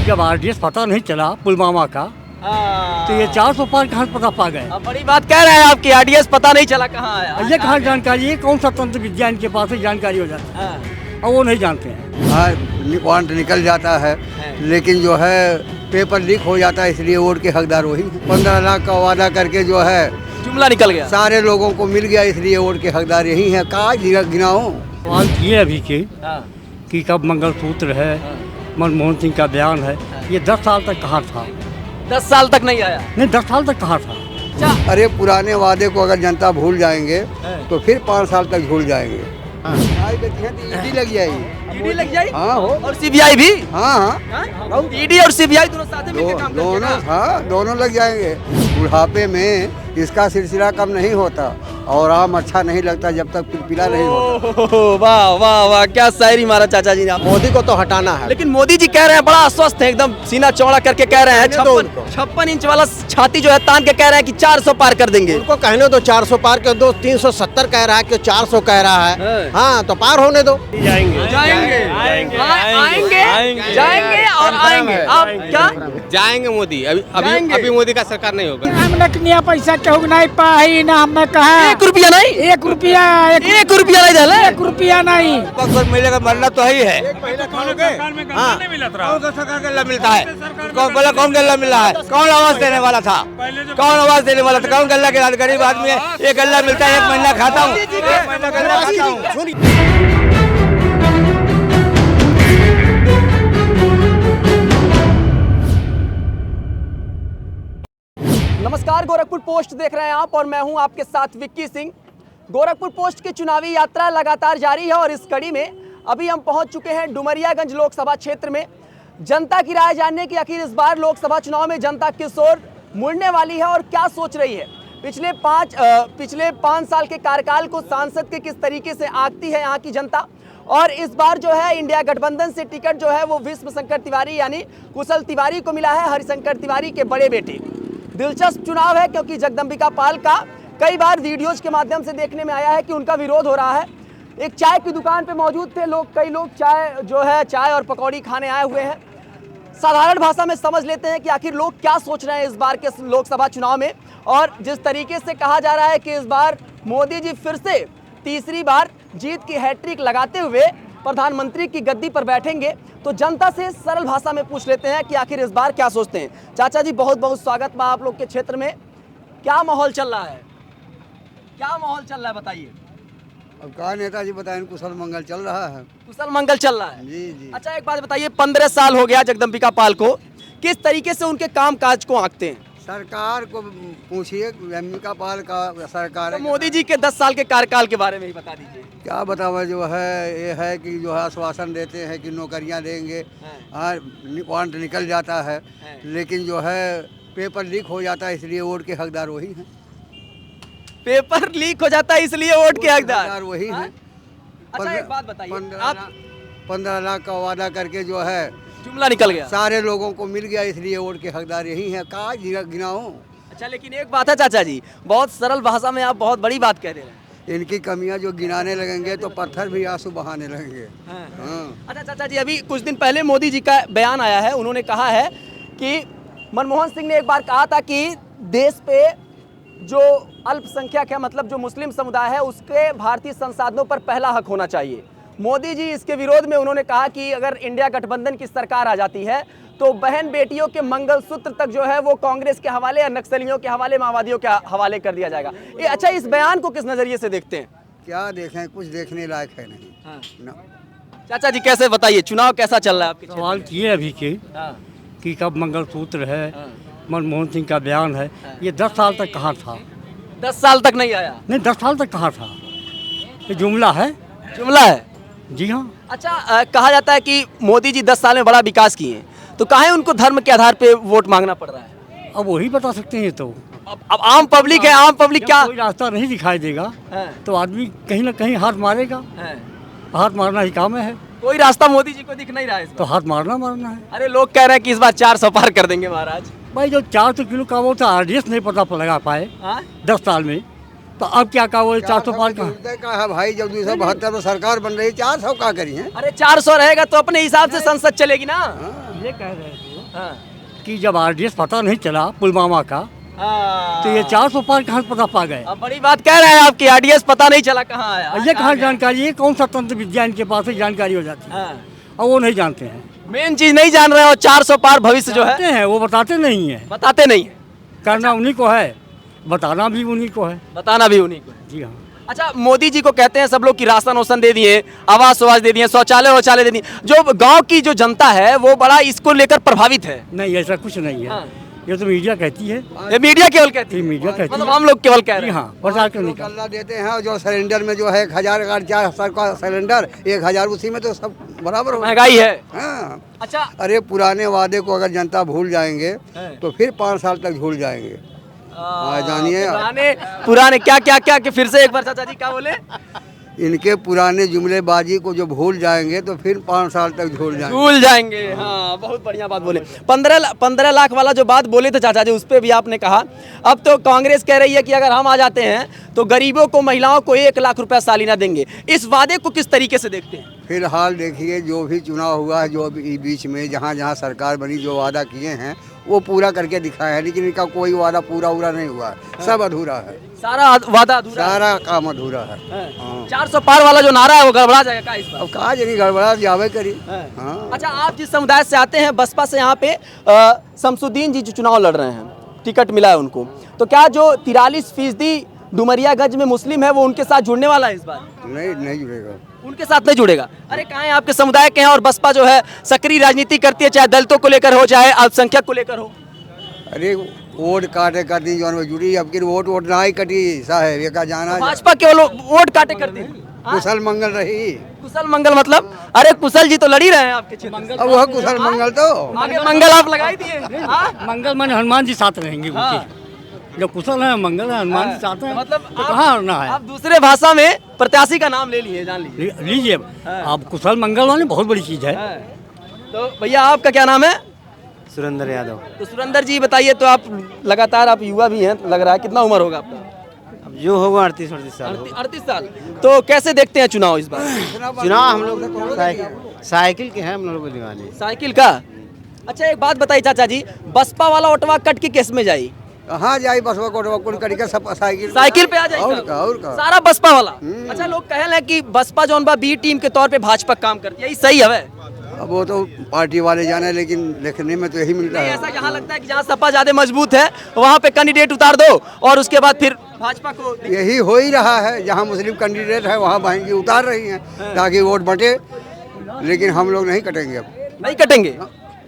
जब आरडीएस पता नहीं चला पुलवामा का, तो ये 400 पार कहाँ पता पा गए। अब बड़ी बात कह रहे हैं आपकी, आरडीएस पता नहीं चला कहाँ आया। ये कहाँ जानकारी है, कौन सा तंत्र विज्ञान के पास है जानकारी हो जाती है, और वो नहीं जानते हैं। हाँ, वारंट निकल जाता है, लेकिन जो है पेपर लीक हो जाता है, इसलिए वोट के हकदार वही 15 लाख का वादा करके जो है जुमला निकल गया। सारे लोगों को मिल गया, इसलिए वोट के हकदार यही है। कहाँ गिनाऊं? सवाल ये अभी कि कब मंगलसूत्र है, मनमोहन सिंह का बयान है, ये 10 साल तक कहाँ था? 10 साल तक नहीं आया। नहीं, 10 साल तक कहाँ था? अच्छा, अरे पुराने वादे को अगर जनता भूल जाएंगे तो फिर 5 साल तक भूल जाएंगे। ईडी लग जाएगी। ईडी लग जाएगी। हाँ हो, और सीबीआई भी। हाँ ईडी और सीबीआई दोनों साथ में मिलकर काम करते हैं दोनों, ना? हाँ दोनों लग जाएंगे। बुढ़ापे में इसका सिलसिला कम नहीं होता और आम अच्छा नहीं लगता जब तक पिलपिला नहीं होता। ओह, वाह वाह वाह, क्या शायरी मारा चाचा जी ने। मोदी को तो हटाना है। लेकिन मोदी जी कह रहे हैं, बड़ा आश्वस्त है, एकदम सीना चौड़ा करके कह रहे हैं, 56 इंच वाला छाती जो है तान के कह रहे हैं कि 400 पार कर देंगे। उनको कहने दो 400 पार कर दो, 370 कह रहा है कि 400 कह रहा है। हाँ तो पार होने दो। जाएंगे जाएंगे और आएंगे। आप क्या जाएंगे मोदी? अभी मोदी का सरकार नहीं होगा। हमने किया पैसा केहू नहीं पाही ना, हमें कहा 1 रुपया नहीं, 1 रुपया 1 रुपया नहीं डाले। 1 रुपया नहीं। मिलेगा मरना तो ही है। हाँ, कौन सा सरकार का लाभ मिलता है? कौन बोला कौन गल्ला मिल रहा है? कौन आवाज देने वाला था? कौन आवाज देने वाला था? कौन गल्ला के लाल? गरीब आदमी है, एक गल्ला मिलता है, 1 महीना खाता हूँ, 1 महीना गल्ला खाता हूँ। नमस्कार, गोरखपुर पोस्ट देख रहे हैं आप और मैं हूं आपके साथ विक्की सिंह। गोरखपुर पोस्ट की चुनावी यात्रा लगातार जारी है और इस कड़ी में अभी हम पहुंच चुके हैं डुमरियागंज लोकसभा क्षेत्र में। जनता की राय जानने की आखिर इस बार लोकसभा चुनाव में जनता किस ओर मुड़ने वाली है और क्या सोच रही है। पिछले 5 साल के कार्यकाल को सांसद के किस तरीके से आंकती है यहाँ की जनता, और इस बार जो है इंडिया गठबंधन से टिकट जो है वो विष्णु शंकर तिवारी यानी कुशल तिवारी को मिला है, हरिशंकर तिवारी के बड़े बेटे। दिलचस्प चुनाव है क्योंकि जगदम्बिका पाल का कई बार वीडियोज के माध्यम से देखने में आया है कि उनका विरोध हो रहा है। एक चाय की दुकान पे मौजूद थे लोग, कई लोग चाय और पकौड़ी खाने आए हुए हैं। साधारण भाषा में समझ लेते हैं कि आखिर लोग क्या सोच रहे हैं इस बार के लोकसभा चुनाव में। और जिस तरीके से कहा जा रहा है कि इस बार मोदी जी फिर से तीसरी बार जीत की हैट्रिक लगाते हुए प्रधानमंत्री की गद्दी पर बैठेंगे, तो जनता से सरल भाषा में पूछ लेते हैं कि आखिर इस बार क्या सोचते हैं। चाचा जी, बहुत बहुत स्वागत बा आप लोग के क्षेत्र में। क्या माहौल चल रहा है, क्या माहौल चल रहा है बताइए। अब कहा नेताजी बताएं, कुशल मंगल चल रहा है। कुशल मंगल चल रहा है। जी जी। अच्छा, एक बात बताइए, 15 साल हो गया जगदम्बिका पाल को, किस तरीके से उनके काम काज को आंकते हैं? सरकार को पूछिए, जगदम्बिका पाल का सरकार तो है। मोदी जी के 10 साल के कार्यकाल के बारे में ही बता दीजिए। क्या बतावा, जो है ये है कि जो है आश्वासन देते हैं कि नौकरियां देंगे, हाँ वारंट निकल जाता है, लेकिन जो है पेपर लीक हो जाता है, इसलिए वोट के हकदार वही हैं। पेपर लीक हो जाता है इसलिए वोट के हकदार वही हैं। अच्छा, एक बात बताइए, आप 15 लाख का वादा करके जो है जुमला निकल गया। सारे लोगों को मिल गया, इसलिए वोट के हकदार यही हैं। कहाँ गिनाऊं? अच्छा, लेकिन एक बात है चाचा जी, बहुत सरल भाषा में आप बहुत बड़ी बात कह रहे हैं। इनकी कमियां जो गिनाने लगेंगे तो पत्थर भी आंसू बहाने लगेंगे। हाँ। अच्छा चाचा जी, अभी कुछ दिन पहले मोदी जी का बयान आया है, उन्होंने कहा है कि मनमोहन सिंह ने एक बार कहा था कि देश पे जो अल्पसंख्यक है, मतलब जो मुस्लिम समुदाय है, उसके भारतीय संसाधनों पर पहला हक होना चाहिए। मोदी जी इसके विरोध में उन्होंने कहा कि अगर इंडिया गठबंधन की सरकार आ जाती है तो बहन बेटियों के मंगलसूत्र तक जो है वो कांग्रेस के हवाले या नक्सलियों के हवाले, माओवादियों के हवाले कर दिया जाएगा। ये अच्छा, इस बयान को किस नजरिए से देखते हैं? क्या देखें, कुछ देखने लायक है नहीं। हाँ। ना। चाचा जी कैसे बताइए, चुनाव कैसा चल रहा है आपके? सवाल ये अभी कि कब मंगलसूत्र है, मनमोहन सिंह का बयान है, ये 10 साल तक कहाँ था? 10 साल तक नहीं आया। नहीं, 10 साल तक कहाँ था? ये जुमला है। जुमला है? जी हाँ। अच्छा, कहा जाता है कि मोदी जी 10 साल में बड़ा विकास किए हैं, तो काहे उनको धर्म के आधार पे वोट मांगना पड़ रहा है? अब वही बता सकते हैं। तो अब आम पब्लिक है, आम पब्लिक क्या? कोई रास्ता नहीं दिखाई देगा तो आदमी कहीं ना कहीं हाथ मारेगा। हाथ मारना ही काम है। कोई रास्ता मोदी जी को दिख नहीं रहा है तो हाथ मारना है। अरे लोग कह रहे हैं कि इस बार 400 पार कर देंगे महाराज। भाई, जो 400 किलो का वो था, आरडीएस नहीं पता लगा पाए 10 साल में, तो अब क्या कहा वो 400 पार का है भाई। जब 272 में सरकार बन रही है, 400 का करी है। अरे 400 रहेगा तो अपने हिसाब से संसद चलेगी ना। ये कह रहे थे हाँ कि जब आरडीएस पता नहीं चला पुलवामा का, तो ये 400 पार कहाँ से पता पा गए? अब बड़ी बात कह रहे हैं आपकी, आरडीएस पता नहीं चला कहाँ आया। ये कहाँ जानकारी, ये कौन सा तंत्र विज्ञान के पास ही जानकारी हो जाती है, हाँ। और वो नहीं जानते हैं। मेन चीज नहीं जान रहे हैं और 400 पार भविष्य जो है जानते हैं, वो बताते नहीं है। बताते नहीं है, करना उन्हीं को है, बताना भी उन्हीं को है। बताना भी उन्हीं को है। जी हाँ। अच्छा, मोदी जी को कहते हैं सब लोग कि राशन वासन दे दिए, आवास दे दिए, शौचालय दे दिए, जो गांव की जो जनता है वो बड़ा इसको लेकर प्रभावित है। नहीं, ऐसा कुछ नहीं है। हाँ। ये तो मीडिया कहती है। ये मीडिया केवल कहती है, मीडिया कहती मतलब है। हम लोग केवल कह रहे जी हैं। हाँ, प्रचार करने का। अल्लाह देते हैं, जो सिलेंडर में जो है 1000 का 400 का सिलेंडर 1000, उसी में तो सब बराबर हो। महंगाई है। हाँ। अच्छा, अरे पुराने वादे को अगर जनता भूल जाएंगे तो फिर 5 साल तक भूल जाएंगे। जानिए पुराने क्या क्या क्या कि फिर से एक बार चाचा जी क्या बोले? इनके पुराने जुमलेबाजी को जो भूल जाएंगे तो फिर 5 साल तक भूल जाएंगे। भूल जाएंगे। हाँ, बहुत बढ़िया बात बोले। 15 लाख वाला जो बात बोले थे चाचा जी, उस पर भी आपने कहा अब तो कांग्रेस कह रही है कि अगर हम आ जाते हैं तो गरीबों को, महिलाओं को 1 लाख रुपया सालाना देंगे। इस वादे को किस तरीके से देखते हैं? फिलहाल देखिए, जो भी चुनाव हुआ है, जो भी बीच में जहाँ जहाँ सरकार बनी, जो वादा किए हैं वो पूरा करके दिखाया है, लेकिन इनका कोई वादा पूरा नहीं हुआ है। सब अधूरा है, सारा वादा अधूरा है। सारा काम अधूरा है। हाँ। 400 पार वाला जो नारा है वो गड़बड़ा जाएगा का इस बार? अब कहा जानी गड़बड़ा जावे करी। हाँ। हाँ। अच्छा, आप जिस समुदाय से आते हैं, बसपा से यहाँ पे शमसुद्दीन जी जो चुनाव लड़ रहे हैं, टिकट मिला है उनको, तो क्या जो 43% डुमरियागंज में मुस्लिम है वो उनके साथ जुड़ने वाला है इस बार? नहीं जुड़ेगा, उनके साथ नहीं जुड़ेगा। अरे कहाँ है आपके समुदाय के हैं, और बसपा जो है सक्रिय राजनीति करती है, चाहे दलितों को लेकर हो चाहे अल्पसंख्यक को लेकर हो। अरे वोट काटे करती जो में जुड़ी, अब वोट ना ही कटी साहब, ये का जाना भाजपा केवल वोट काटे करते हैं। कुशल मंगल रही। कुशल मंगल मतलब? अरे कुशल जी तो लड़ ही रहे हैं आपके क्षेत्र। अब वह कुशल मंगल तो आगे मंगल आप लगाई दिए। हाँ? मंगल मन हनुमान जी साथ रहेंगे उनके। जो कुशल है, मंगल है, हनुमान जी साथ है, मतलब तो कहाँ हरना है? आप दूसरे भाषा में प्रत्याशी का नाम ले लिए, जान लीजिए। लीजिए, आप कुशल मंगल वाले बहुत बड़ी चीज है। तो भैया आपका क्या नाम है? सुरेंद्र यादव। तो सुरेंद्र जी बताइए, तो आप लगातार, आप युवा भी हैं लग रहा है, कितना उम्र होगा आपका? अब जो होगा 38 साल। 38 साल। तो कैसे देखते हैं चुनाव इस बार? चुनाव हम लोग साइकिल के हैं, हम लोग दीवाने। साइकिल का? अच्छा, एक बात बताइए चाचा जी, बसपा वाला ओटवा कट के केस में जाई? कहाँ जाए बस वो कुल करके सब साइकिल पे आ जाए और का सारा बसपा वाला। अच्छा, लोग कहे हैं कि बसपा जौन बा बी टीम के तौर पे भाजपा काम करती है, ये सही है? अब वो तो पार्टी वाले जाने, लेकिन लिखने में तो यही मिलता नहीं, है। ऐसा यहाँ लगता है कि जहाँ सपा ज्यादा मजबूत है वहाँ पे कैंडिडेट उतार दो और उसके बाद फिर भाजपा को। यही हो ही रहा है, जहाँ मुस्लिम कैंडिडेट है वहाँ बहन जी उतार रही हैं ताकि वोट बटे, लेकिन हम लोग नहीं कटेंगे। अब नहीं कटेंगे?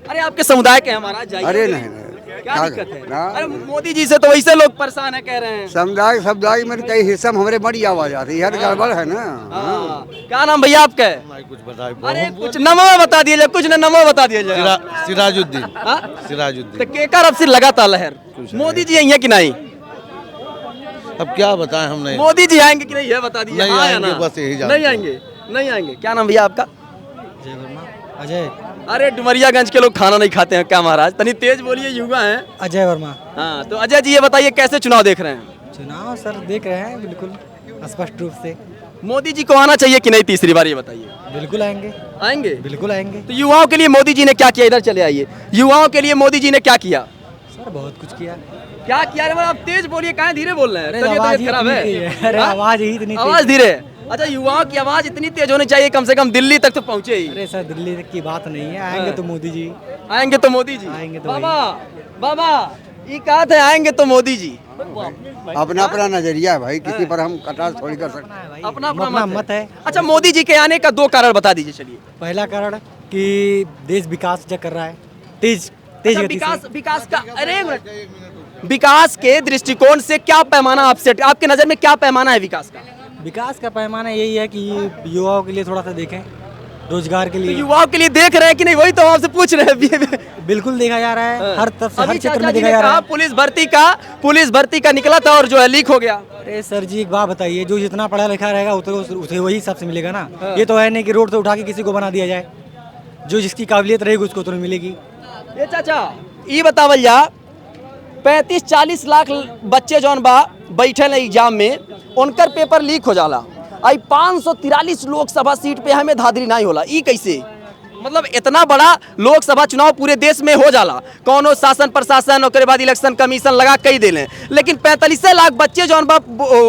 अरे आपके समुदाय के हमारा जाइए। अरे नहीं, क्या दिक्कत है? अरे मोदी जी से तो वैसे लोग परेशान है, कह रहे हैं। समुदाय में कई हिस्सा में हमारे बड़ी आवाज आती है, गड़बड़ है ना। हाँ। क्या नाम भैया आपका? कुछ बताइए। अरे कुछ नमो बता दिया जाए, कुछ न नमो बता दिया जाए। सिराजुद्दीन। हाँ? सिराजुद्दीन। तो केकर अब से लगातार लहर, मोदी जी आएंगे कि नहीं? अब क्या बताएं, हम नहीं। मोदी जी आएंगे कि नहीं है बता दीजिए। नहीं हाँ या आएंगे, ना? बस यही जानते नहीं आएंगे, नहीं आएंगे। क्या नाम भैया आपका? अजय। अरे डुमरियागंज के लोग खाना नहीं खाते हैं क्या महाराज? तनी तेज बोलिए, युवा हैं। अजय वर्मा। हाँ, तो अजय जी ये बताइए कैसे चुनाव देख रहे हैं? चुनाव सर देख रहे हैं बिल्कुल स्पष्ट रूप से। मोदी जी को आना चाहिए कि नहीं तीसरी बार, ये बताइए। बिल्कुल आएंगे। आएंगे? बिल्कुल आएंगे। तो युवाओं के लिए मोदी जी ने क्या किया? इधर चले आइए। युवाओं के लिए मोदी जी ने क्या किया? सर बहुत कुछ किया। क्या किया? अरे आप तेज बोलिए, कहाँ धीरे बोल रहे हैं? तबीयत आवाज ही खराब इतनी है। तेज है। अरे हाँ? आवाज ही इतनी तेज। आवाज धीरे है। अच्छा, युवाओं की आवाज इतनी तेज होनी चाहिए, कम से कम दिल्ली तक तो पहुंचे ही। अरे सर दिल्ली तक की बात नहीं है, आएंगे तो मोदी जी। आएंगे तो मोदी जी। आएंगे तो बाबा, बाबा ये कहा था आएंगे तो मोदी जी। अपना अपना नजरिया है भाई, किसी पर हम कटार थोड़ी कर सकते। अपना अपना मत है। अच्छा, मोदी जी के आने का 2 कारण बता दीजिए। चलिए। पहला कारण कि देश विकास जो कर रहा है तेज तेज गति से। विकास का, अरे एक मिनट, विकास के दृष्टिकोण से क्या पैमाना आपसे, आपके नजर में क्या पैमाना है विकास का? विकास का पैमाना यही है कि युवाओं के लिए थोड़ा सा देखें, रोजगार के तो लिए। युवाओं के लिए देख रहे हैं कि नहीं, वही तो हम आपसे पूछ रहे हैं। बिल्कुल देखा जा रहा है, हर तरफ से, हर अभी क्षेत्र चाचा में जी देखा ने जा रहा कहा है। पुलिस भर्ती का निकला था और जो है लीक हो गया। अरे सर जी एक बात बताइए, जो जितना पढ़ा लिखा रहेगा उसे वही हिसाब से मिलेगा ना। ये तो है नहीं कि रोड से उठा के किसी को बना दिया जाए, जो जिसकी काबिलियत रहेगी उसको तो मिलेगी। ये चाचा ये बतावल जा, 35-40 लाख बच्चे जौन बा बैठे हैं एग्जाम में, उनकर पेपर लीक हो जाला। आई 543 लोकसभा सीट पे हमें धाधरी नहीं होला, ई कैसे? मतलब इतना बड़ा लोकसभा चुनाव पूरे देश में हो जाला, कौनो शासन प्रशासन ओकरे बाद इलेक्शन कमीशन लगा कई देले, लेकिन 45 लाख बच्चे जौन बा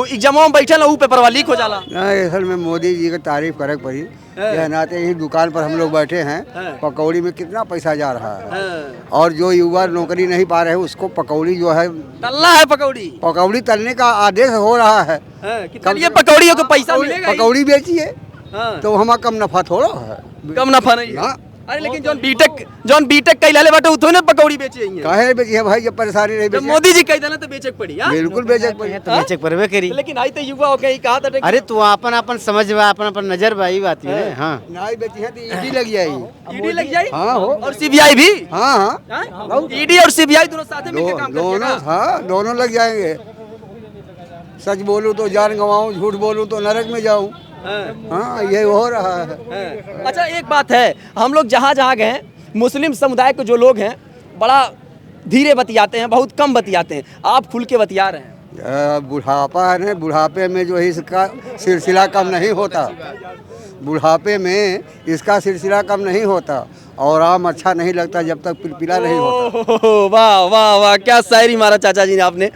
एग्जामों में बैठल ऊ पेपर वाला लीक हो जाला। नहीं, असल में मोदी जी की तारीफ करे पड़ी। यह नाते ही दुकान पर हम लोग बैठे हैं, पकौड़ी में कितना पैसा जा रहा है, और जो युवा नौकरी नहीं पा रहे हैं उसको पकौड़ी जो है तलना है, पकौड़ी तलने का आदेश हो रहा है। ये पकौड़ियों को पैसा मिलेगा, पकौड़ी बेचिए तो हमारा कम नफा थोड़ा है, कम नफा नहीं है। अरे लेकिन जौन बीटेक कई लाले बाटे उतो ने पकौड़ी बेचे हैं। काहे बेचिए भाई, जब परेशानी नहीं जब मोदी जी कह देना तो बेचक पड़ी। बिल्कुल बेचक पड़ी, तो बेचक परवे करी। लेकिन आई तो युवा हो गई कहा था, अरे तू अपन अपन समझ बा, अपन अपन नजर बाई बात है। हां नहीं बेची है तो ईडी लग जाएगी। ईडी लग जाएगी, हां हो, और सीबीआई भी। हां ईडी और सीबीआई दोनों साथ में मिलकर काम करेंगे। दोनों, हां दोनों लग जाएंगे। सच बोलूं तो जान गंवाऊं, झूठ बोलूं तो नरक में जाऊं। हाँ ये हो रहा है। अच्छा एक बात है, हम लोग जहाँ जहाँ गए मुस्लिम समुदाय के जो लोग हैं बड़ा धीरे बतियाते हैं, बहुत कम बतियाते हैं, आप खुल के बतिया रहे हैं। बुढ़ापा है ना, बुढ़ापे में जो है इसका सिलसिला कम नहीं होता, बुढ़ापे में इसका सिलसिला कम नहीं होता, और आम अच्छा नहीं लगता जब तक पिलपिला नहीं होता। वाह वाह वाह, क्या शायरी मारा चाचा जी ने आपने।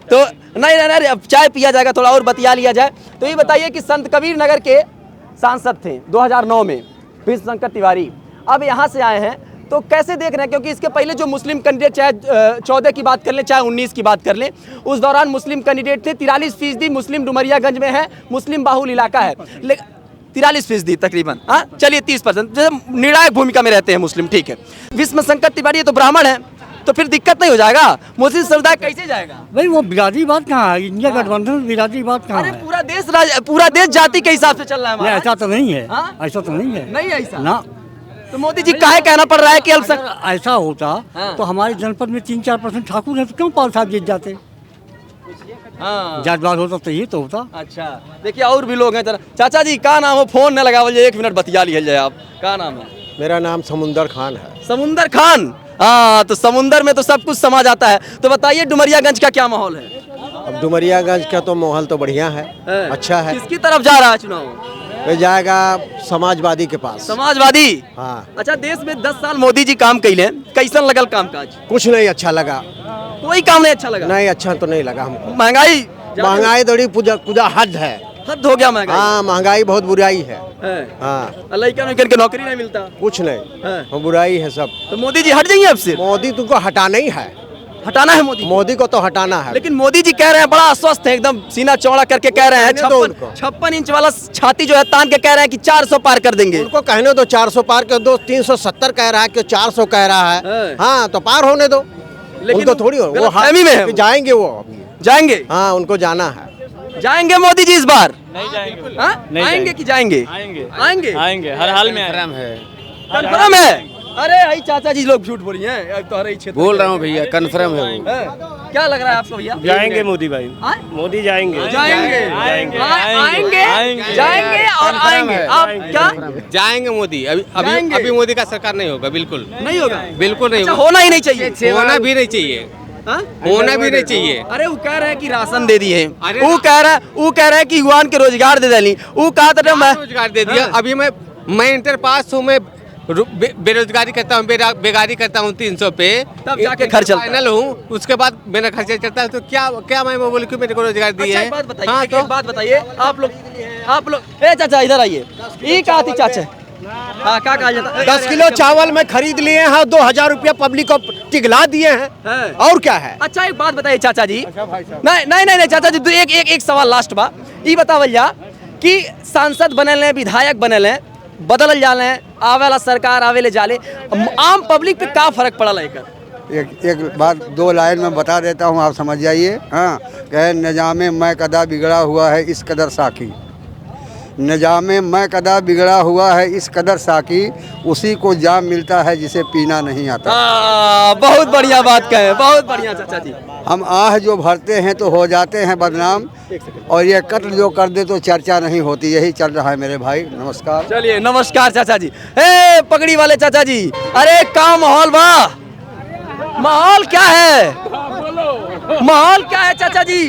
तो नहीं अब चाय पिया जाएगा, थोड़ा और बतिया लिया जाए। तो ये बताइए कि संत कबीर नगर के सांसद थे 2009 में विष्णु शंकर तिवारी, अब यहाँ से आए हैं, तो कैसे देख रहे हैं? क्योंकि इसके पहले जो मुस्लिम कैंडिडेट, चाहे 14 की बात कर लें चाहे 19 की बात कर लें, उस दौरान मुस्लिम कैंडिडेट थे। 43% मुस्लिम डुमरियागंज में है, मुस्लिम बाहुल इलाका है, 43% तकरीबन। हाँ चलिए 30%, जैसे निर्णायक भूमिका में रहते हैं मुस्लिम, ठीक है। विष्णु शंकर तिवारी ये तो ब्राह्मण है, तो फिर दिक्कत नहीं हो जाएगा? मुस्लिम समुदाय कैसे जाएगा भाई? वो बिरादरी बात कहाँ है? इंडिया गठबंधन बिरादरी बात कहाँ अरे है? पूरा देश जाति के हिसाब से चल रहा है हमारा। ऐसा तो नहीं है। हाँ? ऐसा तो नहीं है, नहीं ऐसा ना। तो मोदी जी काहे कहना पड़ रहा है कि अल्पसंख्यक? ऐसा होता तो हमारे जनपद में 3-4% ठाकुर है, तो क्यों पाल साहब जीत जाते? जातवाद होता तो ये तो होता। अच्छा देखिए और भी लोग हैं, जरा चाचा जी का नाम हो? फोन न लगावल जाए, 1 मिनट बतिया लिया जाए। आप का नाम है? मेरा नाम समुंदर खान है। समुंदर खान, हाँ तो समुंदर में तो सब कुछ समा जाता है। तो बताइए डुमरियागंज का क्या माहौल है? अब डुमरियागंज का तो माहौल तो बढ़िया है, अच्छा है। किसकी तरफ जा रहा है चुनाव? वे जाएगा समाजवादी के पास। समाजवादी? हाँ। अच्छा देश में 10 साल मोदी जी काम कैले, कैसन लगल काम काज? कुछ नहीं अच्छा लगा, कोई काम नहीं अच्छा लगा? नहीं अच्छा तो नहीं लगा हमको। महंगाई थोड़ी पूजा हद है, हद हो गया महंगाई। हाँ महंगाई बहुत बुराई है। हाँ लड़का के नौकरी नहीं मिलता, कुछ नहीं, बुराई है सब। तो मोदी जी हट जाइए अब से। मोदी तुमको हटाना ही है, हटाना है मोदी को तो हटाना है। लेकिन मोदी जी कह रहे हैं, बड़ा आश्वस्त है, एकदम सीना चौड़ा करके कह रहे हैं, 56 इंच वाला छाती जो है तान के कह रहे हैं कि 400 पार कर देंगे। उनको कहने दो 400 पार कर दो, 370 कह रहा है कि 400 कह रहा है। हाँ तो पार होने दो, उनको थोड़ी हो, वो फहमी में है। जाएंगे, वो जाएंगे, हाँ उनको जाना है। जाएंगे मोदी जी इस बार? नहीं जाएंगे। नहीं आएंगे कि जाएंगे? आएंगे हर हाल में। कंफर्म है? अरे आई चाचा जी लोग झूठ बोली हैं, तो हर क्षेत्र बोल रहा हूँ भैया, कन्फर्म है वो। क्या लग रहा है आपको भैया? जाएंगे मोदी भाई, मोदी जाएंगे जाएंगे और आएंगे। आप क्या जाएंगे मोदी? अभी मोदी का सरकार नहीं होगा, बिल्कुल नहीं होगा, बिल्कुल नहीं। होना ही नहीं चाहिए, होना भी नहीं चाहिए, होना भी नहीं चाहिए। अरे वो कह रहे हैं कि राशन दे दिए, वो कह रहा है कि युवान के रोजगार दे दिली, वो कहा था मैं रोजगार दे दिया। अभी मैं इंटर पास हूँ, मैं बेरोजगारी करता हूँ, बेगारी करता हूँ 300 पे, तब जाके घर चलता फाइनल हूँ, उसके बाद मेरा खर्चा चलता है। तो क्या मैं बोलूँ कि मेरे को रोजगार दिए है? हाँ तो बात बताइए आप लोग ए चाचा इधर आइए, ये कहा थी चाचा? हाँ क्या कहा जाता है? 10 किलो चावल में खरीद लिए हैं, 2000 रुपया पब्लिक को टिकला दिए हैं, और क्या है? अच्छा एक बात बताइए चाचा जी। नहीं चाचा जी, एक सवाल लास्ट बा, ये बतावल जा कि सांसद बनल हैं, विधायक बनल हैं, बदल जाले हैं, आवे वाला सरकार आवे ले जाले, आम पब्लिक पे क्या फर्क पड़ा लेकर? एक बात 2 लाइन में बता देता हूँ, आप समझ जाइए। हाँ कहे निजामे मैं कदा बिगड़ा हुआ है इस कदर साकी, निजामे मैं कदा बिगड़ा हुआ है इस कदर साकी, उसी को जाम मिलता है जिसे पीना नहीं आता। बहुत बढ़िया बात कहे, बहुत बढ़िया चाचा जी। हम आह जो भरते हैं तो हो जाते हैं बदनाम, और ये कत्ल जो कर दे तो चर्चा नहीं होती। यही चल रहा है मेरे भाई। नमस्कार। चलिए नमस्कार चाचा जी। ए पगड़ी वाले चाचा जी, अरे क्या माहौल बा? माहौल क्या है? माहौल क्या है चाचा जी?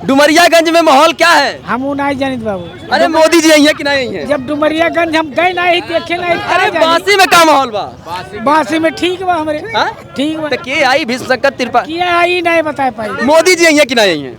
डुमरियागंज में माहौल क्या है? हम नहीं जानित बाबू। अरे मोदी जी आई है कि नहीं है? जब डुमरियागंज हम गए नहीं देखे नहीं। अरे बासी में क्या माहौल बा? बासी में ठीक बा हमरे। हाँ? ठीक बा। तो के आई भीष्म शंकर त्रिपाठी? किया आई नहीं बता पाई। मोदी जी आई है कि नहीं आई है?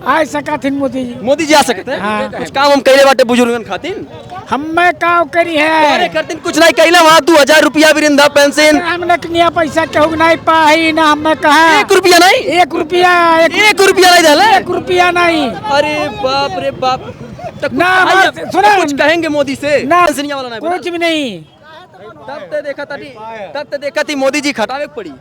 आ सका थी मोदी जी। मोदी जी आ सकते हैं? हाँ। कुछ काम हम कैले बाटे बुजुर्गन खातिर? हमें काम करी अरे है। करतीन कुछ नहीं कैला वहाँ 2000 रुपया वृंदा पेंशन। हमने किया पैसा कहू नहीं पाई ना हमें कहा। 1 रुपया नहीं? 1 रुपया 1 रुपया नहीं डाले? 1 रुपया नहीं। अरे बाप रे बाप। तो ना, आइए, बस सुनो। कुछ कहेंगे मोदी से? ना पेंशनिया वाला नहीं बना? कुछ भी नहीं। तब तो देखा थी मोदी जी खटावे के पड़ी।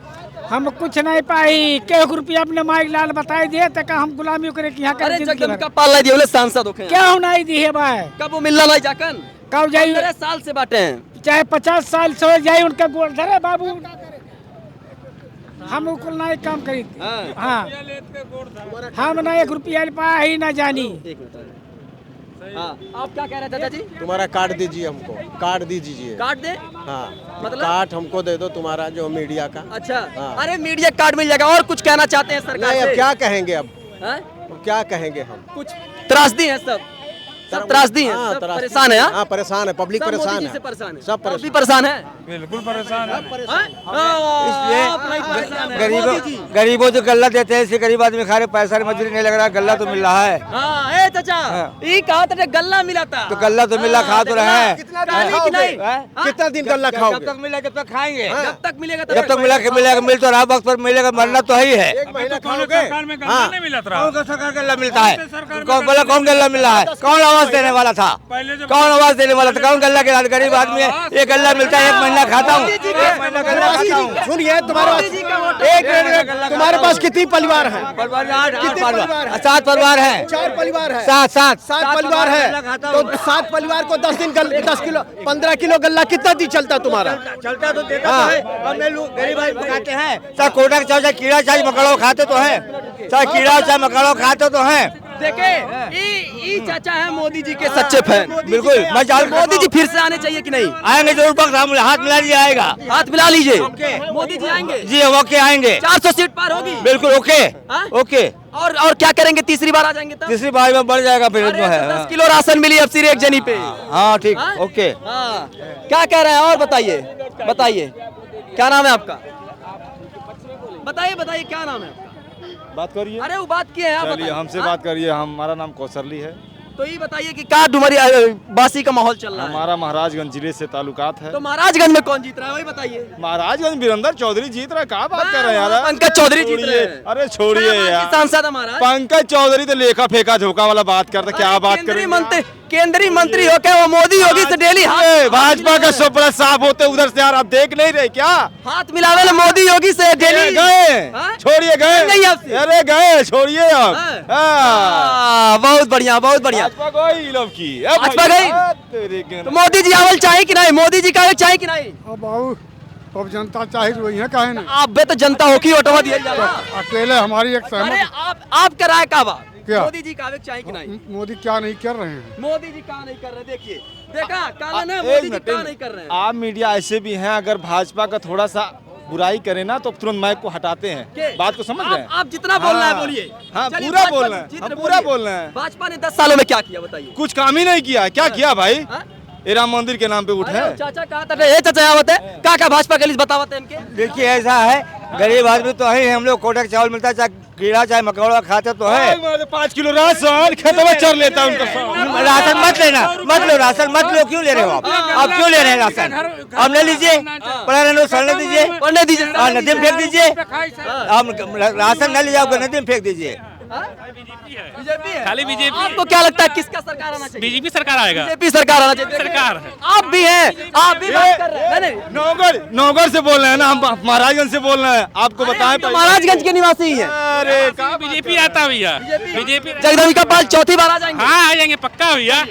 हम कुछ नहीं पाई। के रुपया अपने माइक लाल बताई दे तक हम गुलामी करे कि यहाँ अरे कर जगदम्बिका पाल दिए बोले सांसद होके क्या नहीं दी है भाई। कब वो मिलना नहीं जाकन? कब जाई 15 साल से बाटे हैं। चाहे 50 साल से हो जाए उनका गोड़ धरे बाबू। हम उकुल नहीं काम करी। हाँ हम ना 1 रुपया पाई ना जानी। हाँ आप क्या कह रहे हैं चाचा जी? तुम्हारा कार्ड दीजिए हमको, कार्ड दीजिए। कार्ड दे? हाँ मतलब? कार्ड हमको दे दो तुम्हारा जो मीडिया का। अच्छा हाँ। अरे मीडिया कार्ड मिल जाएगा। और कुछ कहना चाहते हैं सरकार नहीं, से? अब क्या कहेंगे अब हाँ? अब क्या कहेंगे हम? कुछ त्रासदी है सब त्रासदी है। हाँ, सब त्रासदी। परेशान है। हाँ? हाँ परेशान है, पब्लिक सब मोदी परेशान जी है। से परेशान है। सब आप भी परेशान। परेशान है? बिल्कुल परेशान है। गरीबों गरीबों जो गल्ला देते हैं, इससे गरीब आदमी खा रहे, पैसा मजदूरी नहीं लग रहा, गल्ला तो मिल रहा है। हाँ ए चाचा ये कहा था गल्ला मिला था। तो गल्ला तो मिला, खा तो रहे हैं। कितना दिन गल्ला जब खाओगे? तक मिला जब तक खाएंगे। जब तक मिलेगा जब तक मिलेगा मिल तो रहा, वक्त पर मिलेगा, मरना तो ही है। 1 महीना खाओगे? हाँ। कौन सा सरकार गल्ला मिलता है? कौन गल्ला मिल रहा है? कौन आवाज देने वाला था? कौन आवाज देने वाला था? कौन गल्ला के गरीब आदमी है? ये गल्ला मिलता है, 1 महीना खाता हूँ, 1 महीना गल्ला खाता हूँ। सुनिए, तुम्हारे पास कितनी परिवार है? परिवार 8 कितने परिवार हैं? 7 परिवार है। 4 परिवार है। 7 परिवार है तो 7 परिवार को 10 दिन 10 किलो 15 किलो गल्ला कितना दिन चलता तुम्हारा? चलता तो देता तो है। हमने लोग गरीब आदमी खाते हैं, चाहे कोटा का चाहे कीड़ा चाहे मकड़ो खाते तो है, चाहे कीड़ा चाहे मकड़ो खाते तो है। देखे ये चाचा है मोदी जी के सच्चे फैन। बिल्कुल मैं चाहूँ मोदी जी फिर से आने चाहिए कि नहीं? आएंगे जरूर, वक्त हम हाथ मिला लीजिए, आएगा हाथ मिला लीजिए। मोदी जी आएंगे जी, ओके आएंगे। 400 सीट पार होगी। बिल्कुल ओके। हाँ? ओके और क्या करेंगे? तीसरी बार आ जाएंगे तब? तीसरी बार में बढ़ जाएगा फिर अरे जो है। 10 किलो राशन मिली अब सिर्फ 1 जनी पे। हाँ ठीक, हाँ? ओके। हाँ क्या कह रहे हैं और बताइए क्या नाम है आपका? बताइए क्या नाम है आपका? बात करिए। अरे वो बात किए हैं आप चलिए बताइए। हमसे हाँ? बात करिए। हमारा नाम कौशली है। तो ये बताइए कि क्या डुमरिया बासी का माहौल चल रहा है? हमारा महाराजगंज जिले से ताल्लुकात है। तो महाराजगंज में कौन जीत रहा है वही बताइए। महाराजगंज वीरेंद्र चौधरी जीत रहा है। क्या बात कर रहे हैं यार? पंकज चौधरी जीत रहे हैं। अरे छोड़िए यार, सांसद हमारा पंकज चौधरी तो लेखा फेंका झोंका वाला बात करता। क्या बात करें? केंद्रीय मंत्री हो क्या वो मोदी योगी से डेली भाजपा का सुपड़ा साफ होते उधर से यार, आप देख नहीं रहे क्या? हाथ मिलावे ले मोदी योगी से डेली गए, छोड़िए गए नहीं आपसे। अरे गए, छोड़िए आप। बहुत बढ़िया भाजपा की भाजपा गई। तो मोदी जी आवल चाहे कि नहीं? मोदी जी का चाहे कि नहीं? अब जनता चाहिए वही है, काहे नहीं? आप बे तो जनता हो की वोटवा दिया जाएगा। अकेले हमारी एक अरे सहमत। आप कराए का बात? क्या? मोदी जी का चाहे कि नहीं? मोदी क्या नहीं कर रहे हैं? मोदी जी कहाँ नहीं कर रहे? देखिए देखा कानून है, मोदी जी कहाँ नहीं कर रहे हैं? आप मीडिया ऐसे भी हैं, अगर भाजपा का थोड़ा सा बुराई करे ना तो तुरंत माइक को हटाते हैं। बात को समझ रहे हैं? आप जितना बोलना है बोलिए। हाँ चलिए, पूरा भाजपा बोलना है, जितना हम पूरा बोलिए। बोलना है। भाजपा ने 10 सालों में क्या किया बताइए? कुछ काम ही नहीं किया। क्या किया भाई? हाँ? ये राम मंदिर के नाम पे उठे। अरे चाचा कहा था ये चाचा आवत है क्या भाजपा के लिए बतावत है इनके? देखिए ऐसा है, गरीब आदमी तो है, हम लोग कोटा का चावल मिलता है, चाहे कीड़ा चाहे मकौड़ा खाते तो है। 5 किलो राशन खेतों चढ़ लेता है उनका। राशन मत लेना, मत लो राशन, मत लो। क्यों ले रहे हो आप क्यों ले रहे हैं राशन? आप ले लीजिए, पढ़ने दीजिए, पढ़ने दीजिए, नदी में फेंक दीजिए। आप राशन न ले जाओगे, नदी में फेंक दीजिए। बीजेपी है। खाली बीजेपी। आपको क्या लगता है किसका सरकार आना चाहिए? बीजेपी सरकार आएगा। बीजेपी सरकार आना चाहिए। सरकार है। आप भी हैं, आप भी बात कर रहे हैं। नहीं नौगर से बोल रहे हैं ना, हम महाराजगंज से बोल रहे हैं। आपको बताएं तो महाराजगंज के निवासी ही हैं। अरे बीजेपी आता भैया, बीजेपी। जगदम्बिका पाल चौथी बार आ जाएंगे। हाँ आ जाएंगे पक्का भैया।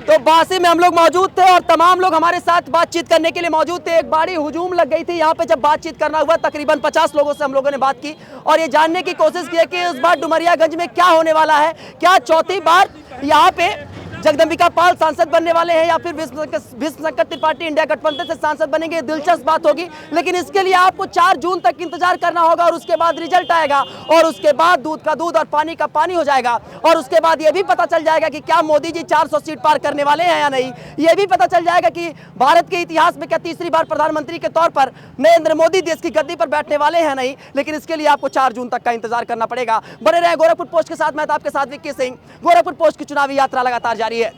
तो बासी में हम लोग मौजूद थे और तमाम लोग हमारे साथ बातचीत करने के लिए मौजूद थे। एक बड़ी हुजूम लग गई थी यहाँ पे जब बातचीत करना हुआ। तकरीबन 50 लोगों से हम लोगों ने बात की और ये जानने की कोशिश की है कि इस बार डुमरियागंज में क्या होने वाला है। क्या चौथी बार यहाँ पे जगदम्बिका पाल सांसद बनने वाले हैं या फिर विष्णुशंकर त्रिपाठी इंडिया गठबंधन से सांसद बनेंगे, दिलचस्प बात होगी। लेकिन इसके लिए आपको 4 जून तक इंतजार करना होगा और उसके बाद रिजल्ट आएगा और उसके बाद दूध का दूध और पानी का पानी हो जाएगा और उसके बाद यह भी पता चल जाएगा कि क्या मोदी जी 400 सीट पार करने वाले हैं या नहीं। यह भी पता चल जाएगा कि भारत के इतिहास में क्या तीसरी बार प्रधानमंत्री के तौर पर नरेंद्र मोदी देश की गद्दी पर बैठने वाले हैं नहीं। लेकिन इसके लिए आपको 4 जून तक का इंतजार करना पड़ेगा। बने रहे गोरखपुर पोस्ट के साथ, मैं आपके साथ विक्की सिंह। गोरखपुर पोस्ट की चुनावी यात्रा लगातार जारी है।